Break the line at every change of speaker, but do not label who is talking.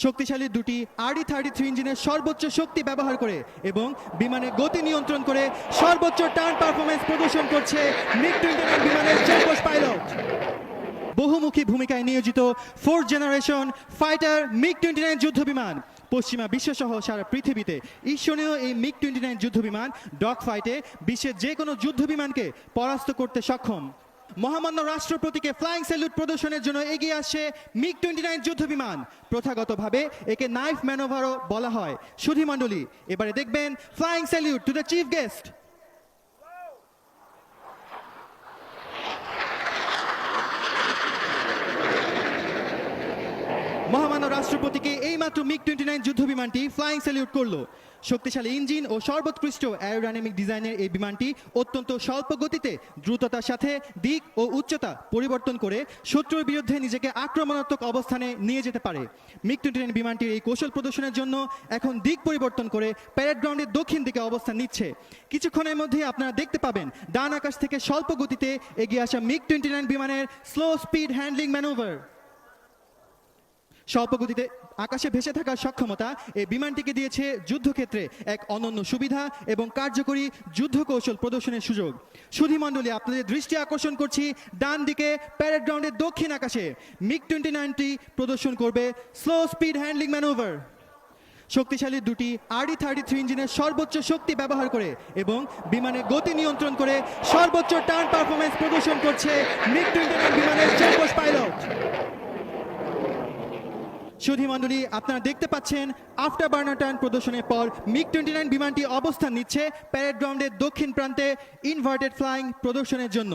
শক্তিশালী দুটি RD-33 ইঞ্জিনের সর্বোচ্চ শক্তি ব্যবহার করে এবং বিমানের গতি নিয়ন্ত্রণ করে সর্বোচ্চ টার্ন পারফরমেন্স প্রদর্শন করছে MiG-29 বিমানের চেকপোস্ট পাইলট। বহুমুখী ভূমিকায় নিয়োজিত 4th জেনারেশন ফাইটার MiG-29 যুদ্ধবিমান পশ্চিমা বিশ্বসহ সারা পৃথিবীতে ঈর্ষণীয় এই MiG-29 যুদ্ধবিমান ডগ ফাইটে বিশ্বের যে কোনো যুদ্ধবিমানকে পরাস্ত করতে সক্ষম। মহামান্য রাষ্ট্রপতিকে ফ্লাইং স্যালুট প্রদর্শনের জন্য এগিয়ে আসছে MiG-29 যুদ্ধবিমান। প্রথাগতভাবে একে নাইফ ম্যানোভারও বলা হয়। সুধীমণ্ডলী, এবারে দেখবেন flying salute to the chief guest. মহামান্য রাষ্ট্রপতিকে এইমাত্র MiG-29 যুদ্ধবিমানটি ফ্লাইং স্যালুট করলো। শক্তিশালী ইঞ্জিন ও সর্বোৎকৃষ্ট অ্যারোডাইনামিক ডিজাইনের এই বিমানটি অত্যন্ত স্বল্প গতিতে দ্রুততার সাথে দিক ও উচ্চতা পরিবর্তন করে শত্রুর বিরুদ্ধে নিজেকে আক্রমণাত্মক অবস্থানে নিয়ে যেতে পারে। MiG-29 বিমানটির এই কৌশল প্রদর্শনের জন্য এখন দিক পরিবর্তন করে প্যারেড গ্রাউন্ডের দক্ষিণ দিকে অবস্থান নিচ্ছে। কিছুক্ষণের মধ্যেই আপনারা দেখতে পাবেন ডান আকাশ থেকে স্বল্প গতিতে এগিয়ে আসা MiG-29 বিমানের স্লো স্পিড হ্যান্ডলিং ম্যানুভার। স্বল্প গতিতে আকাশে ভেসে থাকার সক্ষমতা এই বিমানটিকে দিয়েছে যুদ্ধক্ষেত্রে এক অনন্য সুবিধা এবং কার্যকরী যুদ্ধ কৌশল প্রদর্শনের সুযোগ। সুধীমণ্ডলী, আপনাদের দৃষ্টি আকর্ষণ করছি ডান দিকে প্যারেড গ্রাউন্ডের দক্ষিণ আকাশে MiG-29টি প্রদর্শন করবে স্লো স্পিড হ্যান্ডলিং ম্যানুভার। শক্তিশালী দুটি RD-33 ইঞ্জিনের সর্বোচ্চ শক্তি ব্যবহার করে এবং বিমানের গতি নিয়ন্ত্রণ করে সর্বোচ্চ টার্ন পারফরমেন্স প্রদর্শন করছে MiG-29 বিমানের চেকপোস্ট পাইলট। সুধীমণ্ডলী, আপনারা দেখতে পাচ্ছেন আফটার বার্নার টার্ন প্রদর্শনের পর MiG-29 বিমানটি অবস্থান নিচ্ছে প্যারেড গ্রাউন্ডের দক্ষিণ প্রান্তে ইনভার্টেড ফ্লাইং প্রদর্শনের জন্য।